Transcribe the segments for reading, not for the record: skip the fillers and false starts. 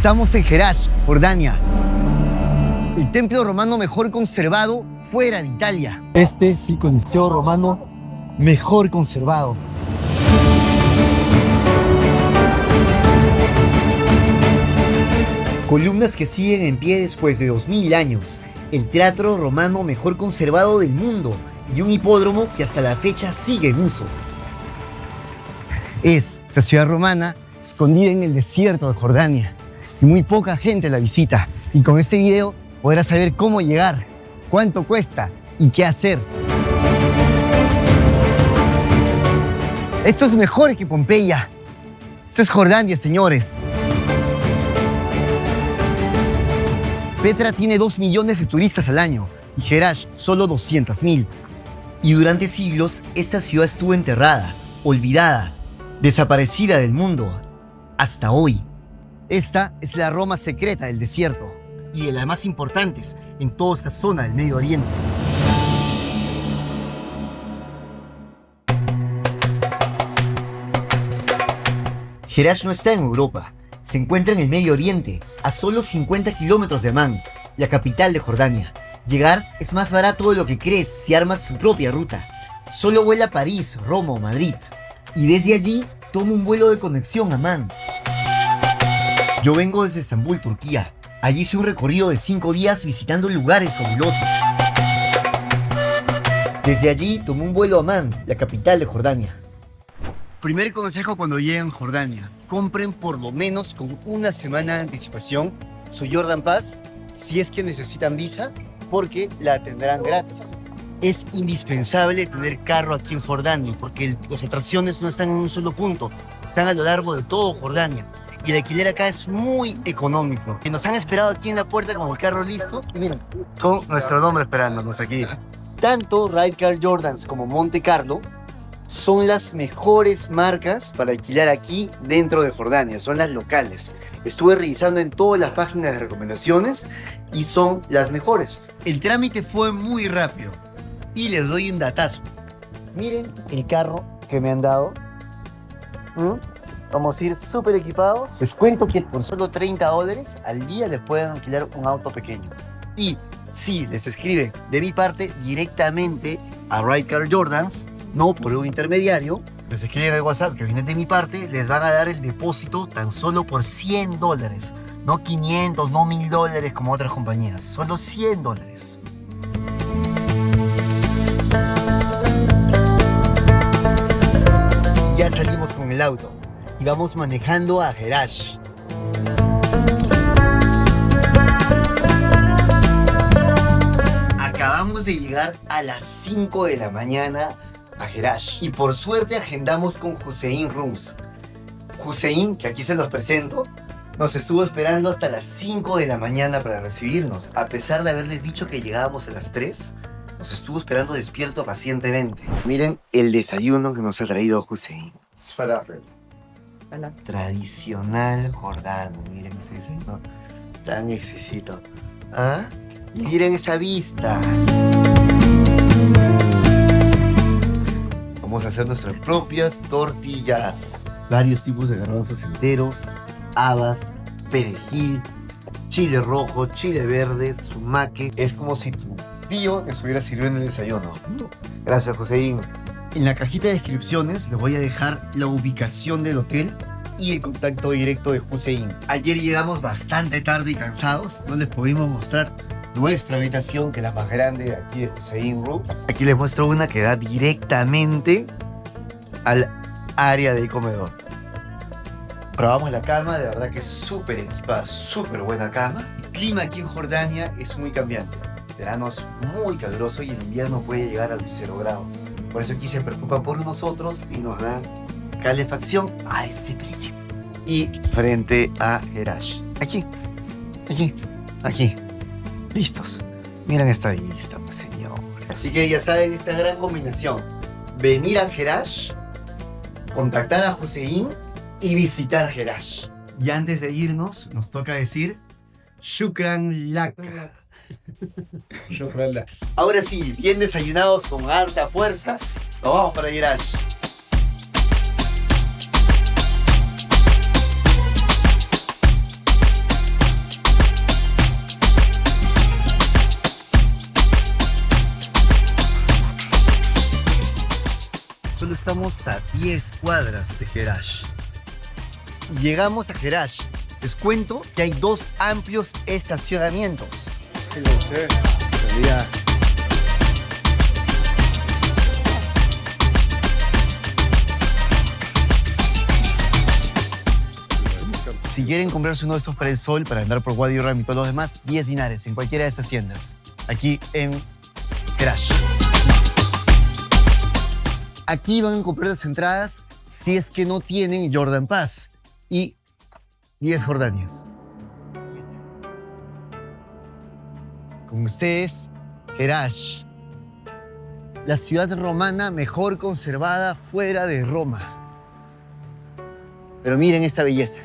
Estamos en Jerash, Jordania. El templo romano mejor conservado fuera de Italia. Este sí, coliseo romano mejor conservado. Columnas que siguen en pie después de 2000 años. El teatro romano mejor conservado del mundo. Y un hipódromo que hasta la fecha sigue en uso. Es la ciudad romana escondida en el desierto de Jordania. Y muy poca gente la visita. Y con este video podrás saber cómo llegar, cuánto cuesta y qué hacer. Esto es mejor que Pompeya. Esto es Jordania, señores. Petra tiene 2 millones de turistas al año y Jerash solo 200.000. Y durante siglos esta ciudad estuvo enterrada, olvidada, desaparecida del mundo, hasta hoy. Esta es la Roma secreta del desierto y de las más importantes en toda esta zona del Medio Oriente. Jerash no está en Europa, se encuentra en el Medio Oriente, a solo 50 kilómetros de Amán, la capital de Jordania. Llegar es más barato de lo que crees si armas tu propia ruta. Solo vuela a París, Roma o Madrid, y desde allí toma un vuelo de conexión a Amán. Yo vengo desde Estambul, Turquía. Allí hice un recorrido de 5 días visitando lugares fabulosos. Desde allí tomé un vuelo a Amán, la capital de Jordania. Primer consejo cuando lleguen a Jordania: compren por lo menos con una semana de anticipación su Jordan Pass, si es que necesitan visa, porque la tendrán gratis. Es indispensable tener carro aquí en Jordania, porque las atracciones no están en un solo punto, están a lo largo de todo Jordania. Y el alquiler acá es muy económico. Y nos han esperado aquí en la puerta con el carro listo. Y miren, con nuestro nombre esperándonos aquí. Tanto Ridecar Jordans como Monte Carlo son las mejores marcas para alquilar aquí dentro de Jordania. Son las locales. Estuve revisando en todas las páginas de recomendaciones y son las mejores. El trámite fue muy rápido. Y les doy un datazo. Miren el carro que me han dado. Vamos a ir súper equipados. Les cuento que por solo $30 al día les pueden alquilar un auto pequeño. Y si les escriben de mi parte directamente a Ridecar Jordans, no por un intermediario, les escriben al WhatsApp que viene de mi parte, les van a dar el depósito tan solo por $100. No 500, no $1000 como otras compañías. Solo $100. Ya salimos con el auto y vamos manejando a Jerash. Acabamos de llegar a las 5 de la mañana a Jerash y por suerte agendamos con Hussein Rooms. Hussein, que aquí se los presento, nos estuvo esperando hasta las 5 de la mañana para recibirnos. A pesar de haberles dicho que llegábamos a las 3, nos estuvo esperando despierto pacientemente. Miren el desayuno que nos ha traído Hussein. Falafel. Tradicional jordano. Miren ese desayuno tan exquisito. ¿Ah? Y miren esa vista. Vamos a hacer nuestras propias tortillas. Varios tipos de garbanzos enteros, habas, perejil, chile rojo, chile verde, sumaque. Es como si tu tío te estuviera sirviendo el desayuno. Gracias, Joséín. En la cajita de descripciones les voy a dejar la ubicación del hotel y el contacto directo de Hussein. Ayer llegamos bastante tarde y cansados, no les pudimos mostrar nuestra habitación, que es la más grande de aquí de Hussein Rooms. Aquí les muestro una que da directamente al área del comedor. Probamos la cama, de verdad que es súper equipada, súper buena cama. El clima aquí en Jordania es muy cambiante. El verano es muy caluroso y el invierno puede llegar a los 0 grados. Por eso aquí se preocupan por nosotros y nos dan calefacción a este precio. Y frente a Jerash. Aquí. Listos. Miren esta vista, pues, señor. Así que ya saben esta gran combinación. Venir a Jerash, contactar a Hussein y visitar Jerash. Y antes de irnos, nos toca decir Shukran Lak. Ahora sí, bien desayunados con harta fuerza, nos vamos para Jerash. estamos a 10 cuadras de Jerash. Llegamos a Jerash. Les cuento que hay 2 amplios estacionamientos. Lo sé, sabía. Si quieren comprarse uno de estos para el sol, para andar por Wadi Rum y todos los demás, 10 dinares en cualquiera de estas tiendas. Aquí en Jerash. Aquí van a comprar las entradas si es que no tienen Jordan Pass. Y 10 Jordanias. Con ustedes, Jerash. La ciudad romana mejor conservada fuera de Roma. Pero miren esta belleza.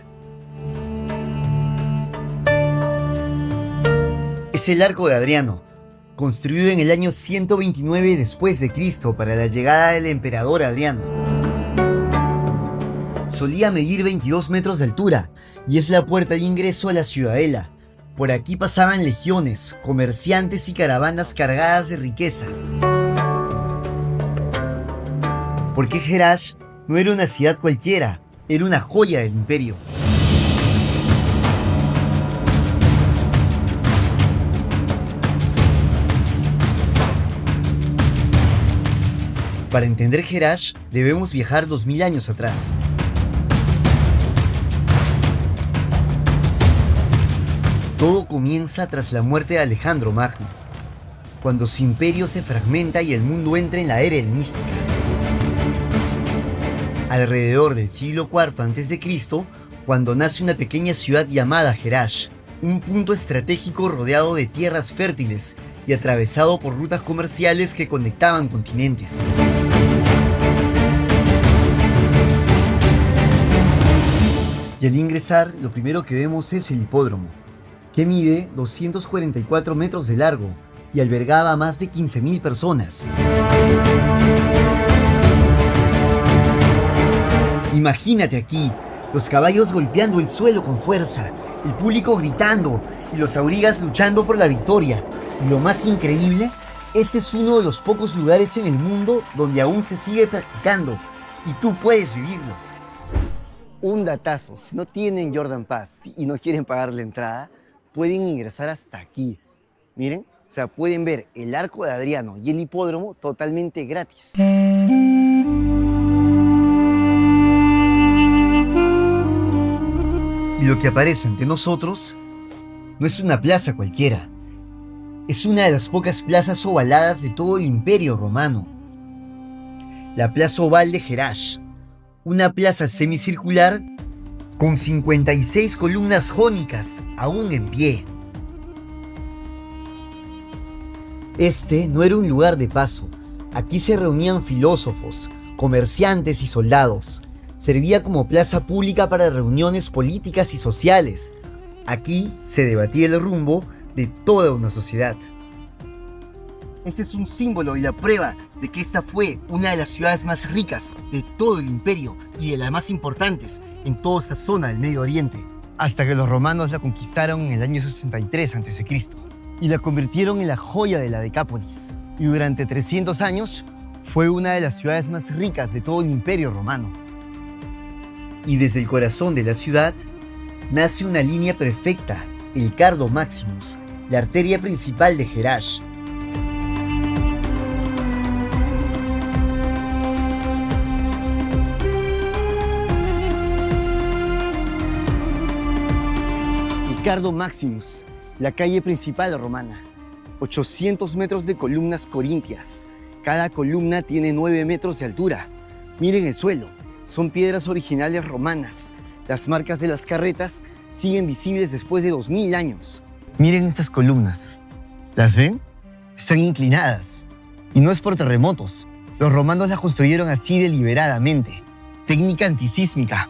Es el Arco de Adriano, construido en el año 129 después de Cristo para la llegada del emperador Adriano. Solía medir 22 metros de altura y es la puerta de ingreso a la ciudadela. Por aquí pasaban legiones, comerciantes y caravanas cargadas de riquezas. Porque Jerash no era una ciudad cualquiera, era una joya del imperio. Para entender Jerash, debemos viajar 2000 años atrás. Todo comienza tras la muerte de Alejandro Magno, cuando su imperio se fragmenta y el mundo entra en la era helenística. Alrededor del siglo IV a.C., cuando nace una pequeña ciudad llamada Jerash, un punto estratégico rodeado de tierras fértiles y atravesado por rutas comerciales que conectaban continentes. Y al ingresar, lo primero que vemos es el hipódromo, que mide 244 metros de largo y albergaba a más de 15.000 personas. Imagínate aquí, los caballos golpeando el suelo con fuerza, el público gritando y los aurigas luchando por la victoria. Y lo más increíble, este es uno de los pocos lugares en el mundo donde aún se sigue practicando y tú puedes vivirlo. Un datazo, si no tienen Jordan Pass y no quieren pagar la entrada, pueden ingresar hasta aquí. Miren, o sea, pueden ver el Arco de Adriano y el hipódromo totalmente gratis. Y lo que aparece ante nosotros no es una plaza cualquiera. Es una de las pocas plazas ovaladas de todo el Imperio Romano. La Plaza Oval de Jerash, una plaza semicircular con 56 columnas jónicas aún en pie. Este no era un lugar de paso. Aquí se reunían filósofos, comerciantes y soldados. Servía como plaza pública para reuniones políticas y sociales. Aquí se debatía el rumbo de toda una sociedad. Este es un símbolo y la prueba de que esta fue una de las ciudades más ricas de todo el imperio y de las más importantes en toda esta zona del Medio Oriente. Hasta que los romanos la conquistaron en el año 63 a.C. y la convirtieron en la joya de la Decápolis. Y durante 300 años fue una de las ciudades más ricas de todo el imperio romano. Y desde el corazón de la ciudad nace una línea perfecta, el Cardo Maximus, la arteria principal de Jerash. El Cardo Maximus, la calle principal romana. 800 metros de columnas corintias. Cada columna tiene 9 metros de altura. Miren el suelo, son piedras originales romanas. Las marcas de las carretas siguen visibles después de 2000 años. Miren estas columnas. ¿Las ven? Están inclinadas. Y no es por terremotos. Los romanos las construyeron así deliberadamente. Técnica antisísmica.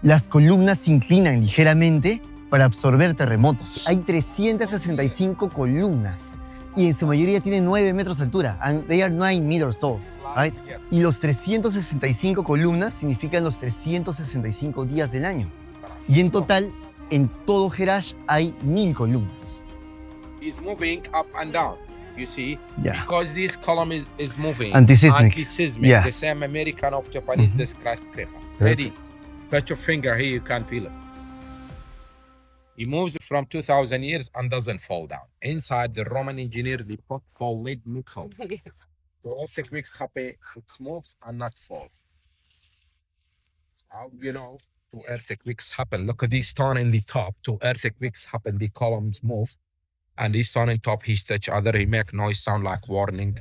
Las columnas se inclinan ligeramente para absorber terremotos. Hay 365 columnas y en su mayoría tienen 9 metros de altura. And they are 9 meters tall, right? Y los 365 columnas significan los 365 días del año. Y en total, en todo Jerash hay 1000 columnas. Is moving up and down. You see, Yeah. because this column is moving. Anti-seismic. Anti-seismic. Yes. The same American of Japanese, Mhm. this crushed paper. Ready? Put your finger here, you can feel it. He moves from 2,000 years and doesn't fall down. Inside, the Roman engineers, they put solid metal. So earthquakes happen, it moves and not fall. How you know two earthquakes happen? Look at this stone in the top. Two earthquakes happen, the columns move. And this stone in top, he touch other, he make noise sound like warning.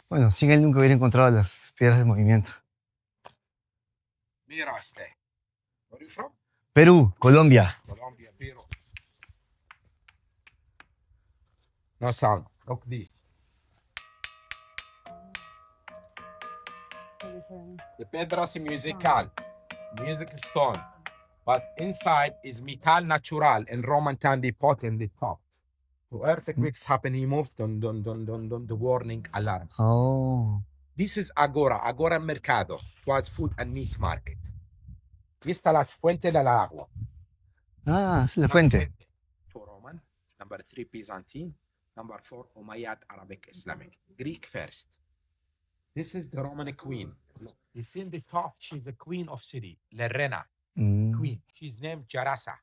Bueno, sin él nunca hubiera encontrado las piedras de movimiento. Miraste. Where are you from? Perú, Colombia. Colombia, Peru. No sound. Look this. The pedras musical. Music stone. But inside is metal natural. In Roman time, they put in the top. So earthquakes happen, he moves, dun, dun, dun, dun, dun, the warning alarms. Oh. This is Agora, Agora Mercado. It was food and meat market. Y está las fuentes del agua. Ah, esa es la fuente. 2 Roman, number 3 Byzantine, number 4 Umayyad Arabic Islamic. Greek first. This is the Roman queen. Look, you see in the top, she's the queen of city, Lerena, queen. She's named Jarasa.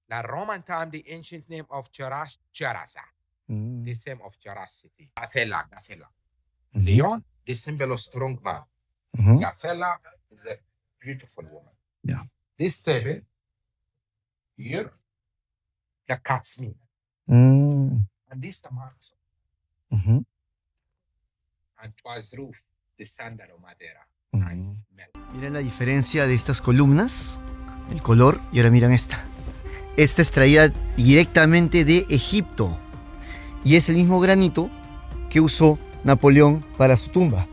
The Roman time, the ancient name of Jarash, Jarasa. The same of Jaras city. Gacela, Gacela. Leon, the symbol of strong man. Gacela is a beautiful woman. Yeah. This table here, the cat's meat. Mm. And this the marks. Ujú. And twice roof, the sandal of madera. Mm. Miren la diferencia de estas columnas, el color, y ahora miran esta. Esta es traída directamente de Egipto y es el mismo granito que usó Napoleón para su tumba.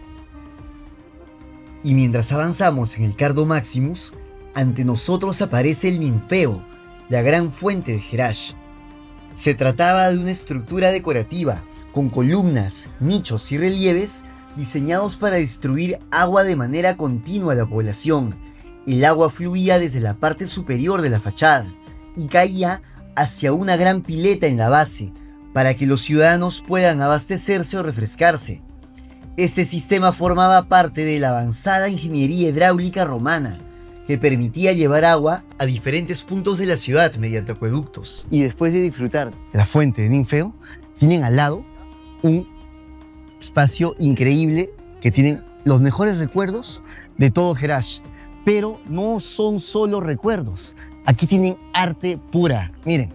Y mientras avanzamos en el Cardo Maximus, ante nosotros aparece el Ninfeo, la gran fuente de Jerash. Se trataba de una estructura decorativa con columnas, nichos y relieves diseñados para distribuir agua de manera continua a la población. El agua fluía desde la parte superior de la fachada y caía hacia una gran pileta en la base para que los ciudadanos puedan abastecerse o refrescarse. Este sistema formaba parte de la avanzada ingeniería hidráulica romana que permitía llevar agua a diferentes puntos de la ciudad mediante acueductos. Y después de disfrutar de la fuente de Ninfeo, tienen al lado un espacio increíble que tienen los mejores recuerdos de todo Jerash. Pero no son solo recuerdos. Aquí tienen arte pura. Miren.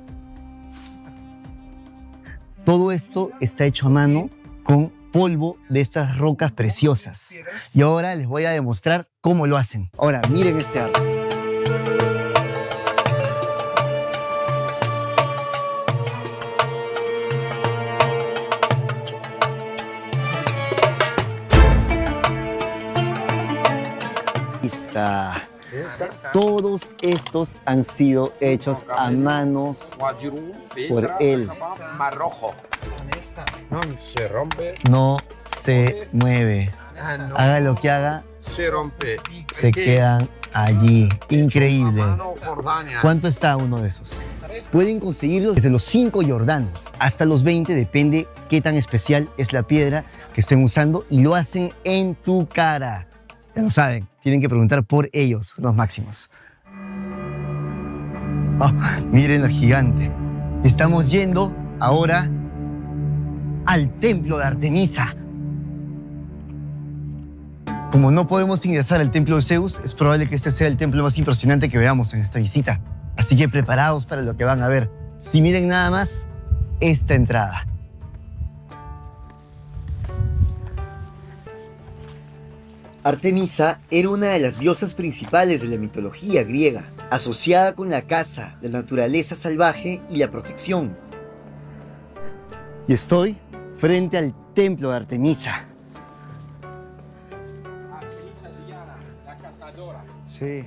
Todo esto está hecho a mano con polvo de estas rocas preciosas. Y ahora les voy a demostrar cómo lo hacen. Ahora, miren este arte. Está. Todos estos han sido hechos a manos por él. Marrojo. No se rompe. No se mueve. Haga lo que haga, Se rompe. se quedan allí. Increíble. ¿Cuánto está uno de esos? Pueden conseguirlos desde los 5 jordanos hasta los 20, depende qué tan especial es la piedra que estén usando, y lo hacen en tu cara. Ya lo saben, tienen que preguntar por ellos, los máximos. Oh, miren lo gigante. Estamos yendo ahora al templo de Artemisa. Como no podemos ingresar al templo de Zeus, es probable que este sea el templo más impresionante que veamos en esta visita. Así que preparados para lo que van a ver. Si miren nada más esta entrada. Artemisa era una de las diosas principales de la mitología griega, asociada con la caza, la naturaleza salvaje y la protección. Y estoy frente al templo de Artemisa. Artemisa Diana, la cazadora. Sí.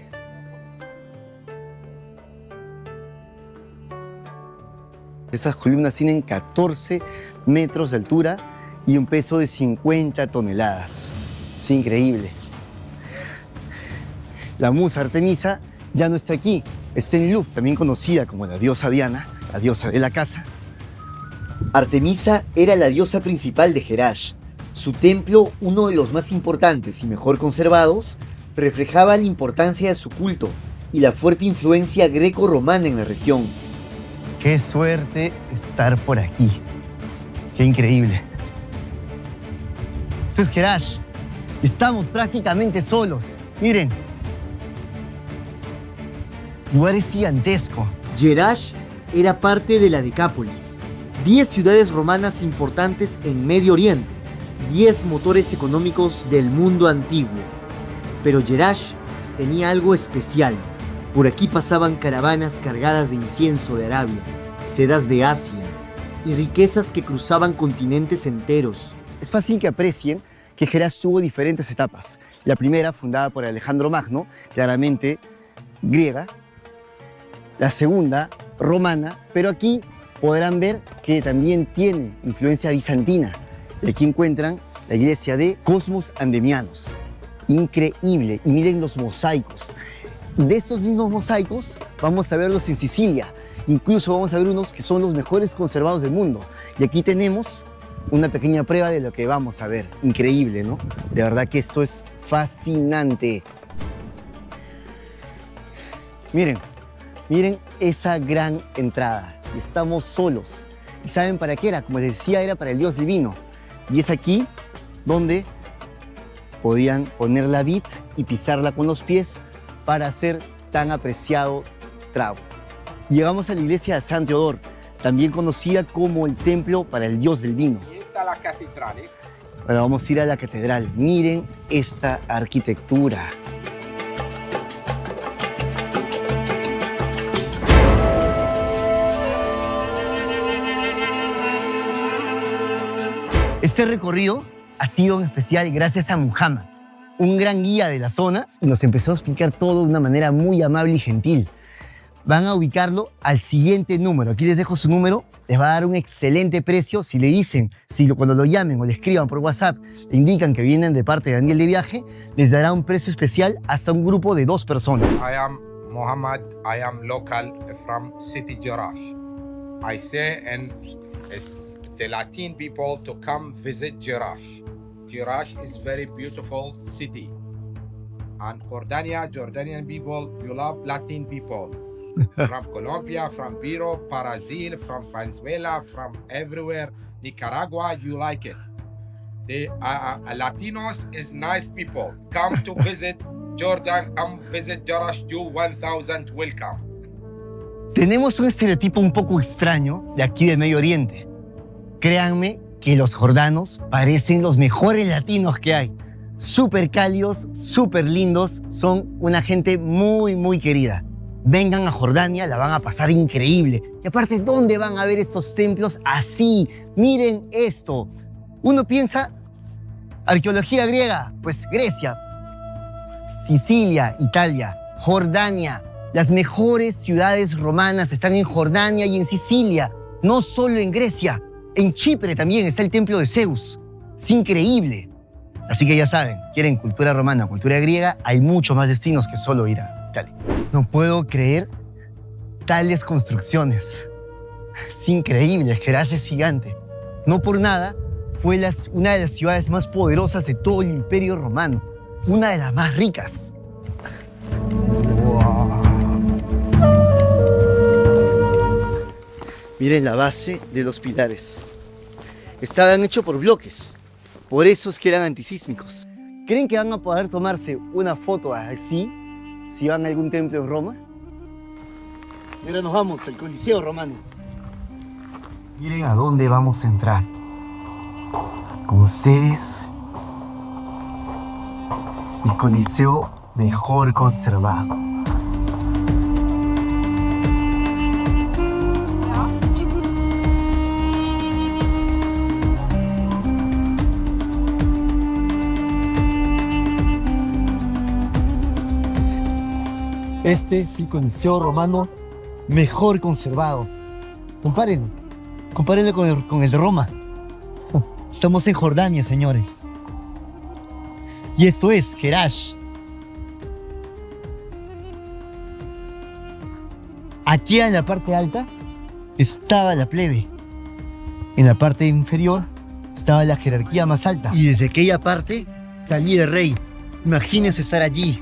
Estas columnas tienen 14 metros de altura y un peso de 50 toneladas. Es increíble. La musa Artemisa ya no está aquí, está en Luf, también conocida como la diosa Diana, la diosa de la casa. Artemisa era la diosa principal de Jerash. Su templo, uno de los más importantes y mejor conservados, reflejaba la importancia de su culto y la fuerte influencia greco-romana en la región. ¡Qué suerte estar por aquí! ¡Qué increíble! Esto es Jerash. Estamos prácticamente solos. Miren. Lugar es gigantesco. Jerash era parte de la Decápolis, 10 ciudades romanas importantes en Medio Oriente, 10 motores económicos del mundo antiguo. Pero Jerash tenía algo especial. Por aquí pasaban caravanas cargadas de incienso de Arabia, sedas de Asia y riquezas que cruzaban continentes enteros. Es fácil que aprecien que Jerash tuvo diferentes etapas. La primera, fundada por Alejandro Magno, claramente griega. La segunda, romana, pero aquí podrán ver que también tiene influencia bizantina. Y aquí encuentran la iglesia de Cosmos Andemianos. Increíble. Y miren los mosaicos. De estos mismos mosaicos vamos a verlos en Sicilia. Incluso vamos a ver unos que son los mejores conservados del mundo. Y aquí tenemos una pequeña prueba de lo que vamos a ver. Increíble, ¿no? De verdad que esto es fascinante. Miren, miren esa gran entrada. Estamos solos. ¿Y saben para qué era? Como les decía, era para el dios divino. Y es aquí donde podían poner la vid y pisarla con los pies para hacer tan apreciado trago. Llegamos a la iglesia de San Teodor, también conocida como el templo para el dios del vino. Y está la catedral. Ahora vamos a ir a la catedral. Miren esta arquitectura. Este recorrido ha sido en especial gracias a Muhammad, un gran guía de las zonas, y nos empezó a explicar todo de una manera muy amable y gentil. Van a ubicarlo al siguiente número. Aquí les dejo su número. Les va a dar un excelente precio. Si le dicen, cuando lo llamen o le escriban por WhatsApp, le indican que vienen de parte de Daniel de Viaje, les dará un precio especial hasta un grupo de 2 personas. I am Muhammad. I am local from city Jerash. I say and the Latin people to come visit Jerash. Jerash is very beautiful city. And Jordanian people, you love Latin people. From Colombia, from Peru, Brazil, from Venezuela, from everywhere. Nicaragua, you like it. The Latinos is nice people. Come to visit Jordan, come visit Jerash, you 1000 welcome. Tenemos un estereotipo un poco extraño de aquí del Medio Oriente. Créanme que los jordanos parecen los mejores latinos que hay. Súper cálidos, súper lindos, son una gente muy, muy querida. Vengan a Jordania, la van a pasar increíble. Y aparte, ¿dónde van a ver estos templos así? Miren esto. Uno piensa, arqueología griega, pues Grecia, Sicilia, Italia, Jordania. Las mejores ciudades romanas están en Jordania y en Sicilia, no solo en Grecia. En Chipre también está el templo de Zeus. Es increíble. Así que ya saben, quieren cultura romana, cultura griega, hay muchos más destinos que solo ir a Italia. No puedo creer tales construcciones. Es increíble, Jerash es gigante. No por nada, fue una de las ciudades más poderosas de todo el Imperio Romano. Una de las más ricas. Wow. Miren la base de los pilares. Estaban hechos por bloques. Por eso es que eran antisísmicos. ¿Creen que van a poder tomarse una foto así si van a algún templo en Roma? Y ahora nos vamos al Coliseo Romano. Miren a dónde vamos a entrar. Con ustedes, el Coliseo mejor conservado. Este es el Coliseo Romano mejor conservado. Compárenlo. Compárenlo con el de Roma. Estamos en Jordania, señores. Y esto es Jerash. Aquí en la parte alta estaba la plebe. En la parte inferior estaba la jerarquía más alta. Y desde aquella parte salía el rey. Imagínense estar allí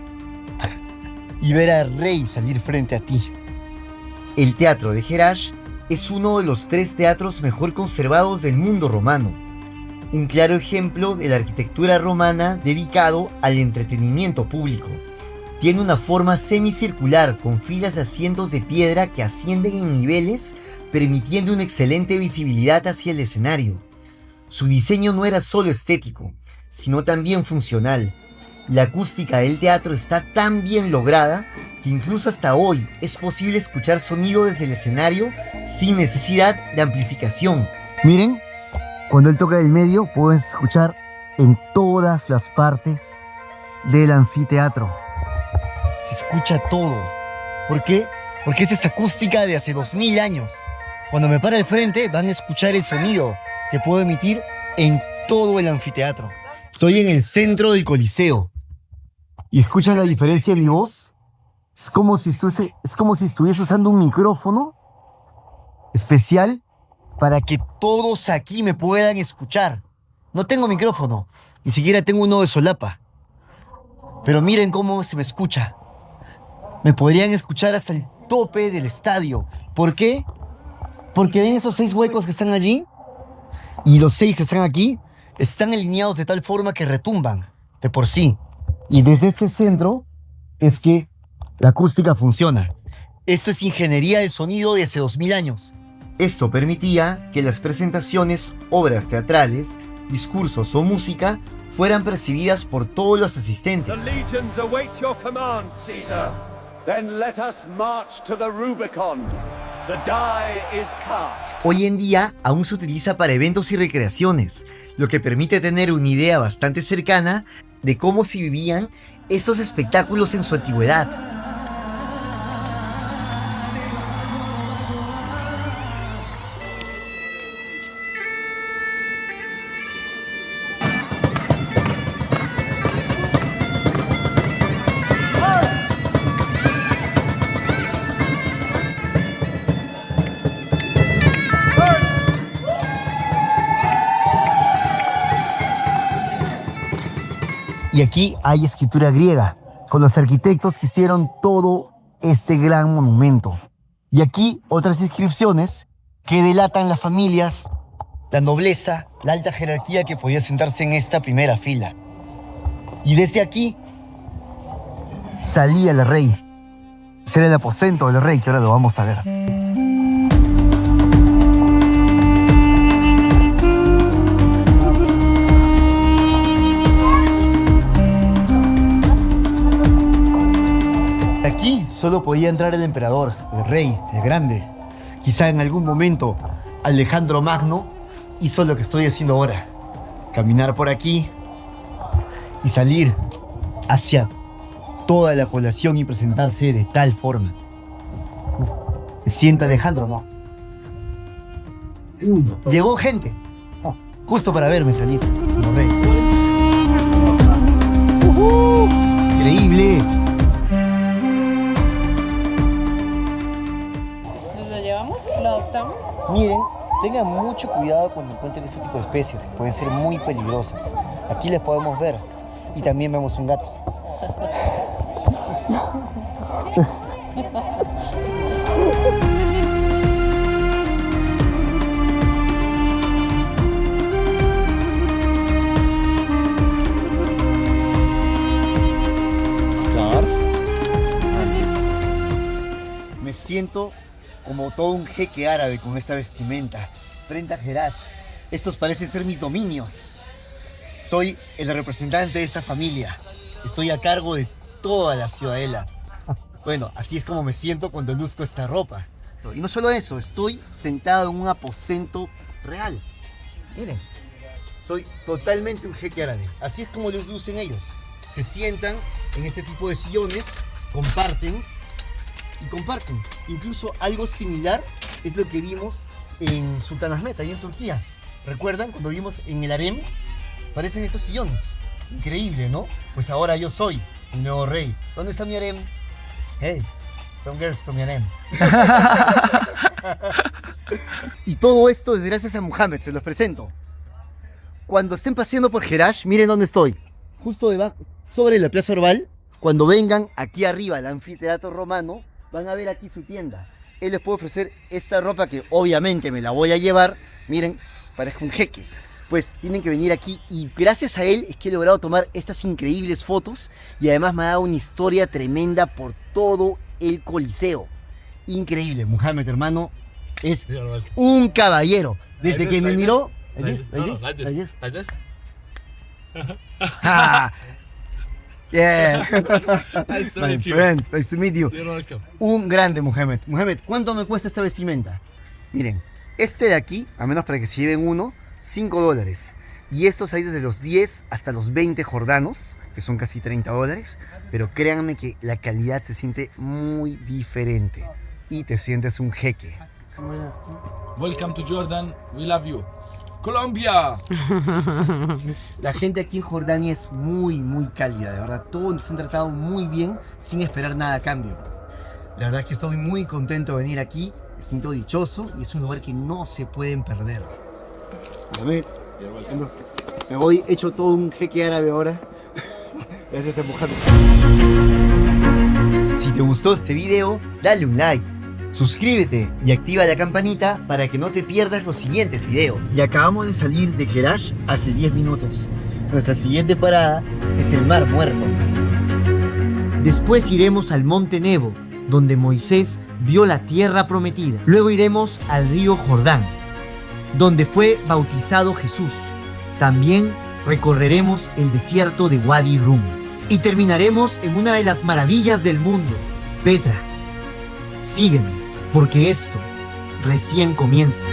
y ver al rey salir frente a ti. El teatro de Jerash es uno de los 3 teatros mejor conservados del mundo romano. Un claro ejemplo de la arquitectura romana dedicado al entretenimiento público. Tiene una forma semicircular con filas de asientos de piedra que ascienden en niveles, permitiendo una excelente visibilidad hacia el escenario. Su diseño no era solo estético, sino también funcional. La acústica del teatro está tan bien lograda que incluso hasta hoy es posible escuchar sonido desde el escenario sin necesidad de amplificación. Miren, cuando él toca del medio puedes escuchar en todas las partes del anfiteatro. Se escucha todo. ¿Por qué? Porque esta es acústica de hace 2000 años. Cuando me para al frente van a escuchar el sonido que puedo emitir en todo el anfiteatro. Estoy en el centro del Coliseo. ¿Y escuchas la diferencia de mi voz? Es como si estuviese usando un micrófono especial para que todos aquí me puedan escuchar. No tengo micrófono, ni siquiera tengo uno de solapa. Pero miren cómo se me escucha. Me podrían escuchar hasta el tope del estadio. ¿Por qué? Porque ven esos 6 huecos que están allí y los 6 que están aquí están alineados de tal forma que retumban de por sí. Y desde este centro es que la acústica funciona. Esto es ingeniería del sonido de hace 2000 años. Esto permitía que las presentaciones, obras teatrales, discursos o música fueran percibidas por todos los asistentes. The legions await your command, Caesar. Then let us march to the Rubicon. The die is cast. Hoy en día aún se utiliza para eventos y recreaciones, lo que permite tener una idea bastante cercana de cómo se vivían estos espectáculos en su antigüedad. Y aquí hay escritura griega, con los arquitectos que hicieron todo este gran monumento. Y aquí otras inscripciones que delatan las familias, la nobleza, la alta jerarquía que podía sentarse en esta primera fila. Y desde aquí salía el rey. Ese era el aposento del rey, que ahora lo vamos a ver. Aquí solo podía entrar el emperador, el rey, el grande. Quizá en algún momento Alejandro Magno hizo lo que estoy haciendo ahora. Caminar por aquí y salir hacia toda la población y presentarse de tal forma. ¿Se sienta Alejandro, no? Llegó gente, justo para verme salir como rey. ¡Increíble! ¿Lo adoptamos? Miren, tengan mucho cuidado cuando encuentren este tipo de especies, que pueden ser muy peligrosas. Aquí les podemos ver y también vemos un gato. Me siento como todo un jeque árabe con esta vestimenta, frente a Jerash. Estos parecen ser mis dominios. Soy el representante de esta familia. Estoy a cargo de toda la ciudadela. Bueno, así es como me siento cuando luzco esta ropa. Y no solo eso, estoy sentado en un aposento real. Miren, soy totalmente un jeque árabe. Así es como los lucen ellos. Se sientan en este tipo de sillones, comparten. Incluso algo similar es lo que vimos en Sultanahmet, ahí en Turquía. ¿Recuerdan cuando vimos en el harem? Parecen estos sillones. Increíble, ¿no? Pues ahora yo soy un nuevo rey. ¿Dónde está mi harem? Hey, Some girls to me name. Y todo esto es gracias a Mohamed, se los presento. Cuando estén paseando por Jerash, miren dónde estoy. Justo debajo, sobre la Plaza Orval. Cuando vengan aquí arriba al anfiteatro romano, van a ver aquí su tienda. Él les puede ofrecer esta ropa que obviamente me la voy a llevar. Miren, parezco un jeque. Pues tienen que venir aquí y gracias a él es que he logrado tomar estas increíbles fotos y además me ha dado una historia tremenda por todo el Coliseo. Increíble, Mohamed, hermano, es un caballero. Desde que me miró... Yeah. Nice to My meet you. friend, nice to meet you. You're welcome. Un grande, Mohamed. Mohamed, ¿cuánto me cuesta esta vestimenta? Miren, este de aquí, a menos para que se lleven uno, $5. Y estos hay desde los 10 hasta los 20 jordanos, que son casi $30. Pero créanme que la calidad se siente muy diferente. Y te sientes un jeque. Welcome to Jordan. We love you. Colombia. La gente aquí en Jordania es muy, muy cálida, de verdad. Todos nos han tratado muy bien, sin esperar nada a cambio. La verdad es que estoy muy contento de venir aquí. Me siento dichoso y es un lugar que no se pueden perder. A ver, me voy hecho todo un jeque árabe ahora. Gracias a Mohamed. Si te gustó este video, dale un like. Suscríbete y activa la campanita para que no te pierdas los siguientes videos. Y acabamos de salir de Jerash hace 10 minutos. Nuestra siguiente parada es el Mar Muerto. Después iremos al Monte Nebo, donde Moisés vio la tierra prometida. Luego iremos al río Jordán, donde fue bautizado Jesús. También recorreremos el desierto de Wadi Rum. Y terminaremos en una de las maravillas del mundo, Petra. Sígueme, porque esto recién comienza.